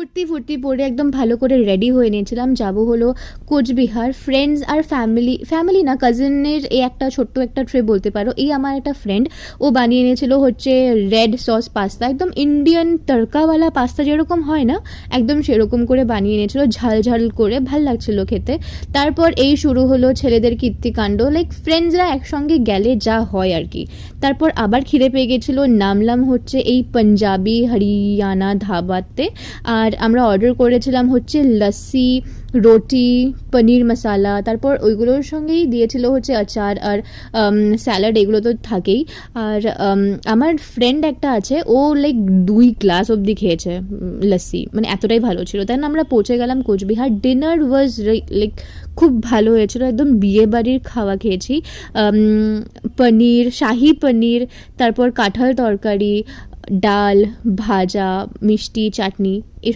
কুর্তি ফুর্তি পরে একদম ভালো করে রেডি হয়ে নিয়েছিলাম, যাব হলো কোচবিহার। ফ্রেন্ডস আর ফ্যামিলি না, কাজিনের এই একটা ছোট্ট একটা ট্রে বলতে পারো। এই আমার একটা ফ্রেন্ড, ও বানিয়ে এনেছিল হচ্ছে রেড সস পাস্তা, একদম ইন্ডিয়ান তড়কাওয়ালা পাস্তা যেরকম হয় না, একদম সেরকম করে বানিয়ে এনেছিল, ঝাল ঝাল করে, ভাল লাগছিল খেতে। তারপর এই শুরু হলো ছেলেদের কীর্তিকাণ্ড, লাইক ফ্রেন্ডসরা একসঙ্গে গেলে যা হয় আর কি। তারপর আবার খিদে পেয়ে গেছিলো, নামলাম হচ্ছে এই পাঞ্জাবি হরিয়ানা ধাবাতে। আর আমরা অর্ডার করেছিলাম হচ্ছে লস্যি, রুটি, পনির মশালা, তারপর ওইগুলোর সঙ্গেই দিয়েছিল হচ্ছে আচার আর স্যালাড, এগুলো তো থাকেই। আর আমার ফ্রেন্ড একটা আছে, ও লাইক 2 গ্লাস অবধি খেয়েছে লস্যি, মানে এতটাই ভালো ছিল। দেন আমরা পৌঁছে গেলাম কোচবিহার। ডিনার ওয়াজ লাইক খুব ভালো হয়েছিল, একদম বিয়ে বাড়ির খাওয়া খেয়েছি। পনির, শাহি পনির, তারপর কাঁঠাল তরকারি, ডাল, ভাজা, মিষ্টি, চাটনি, এসব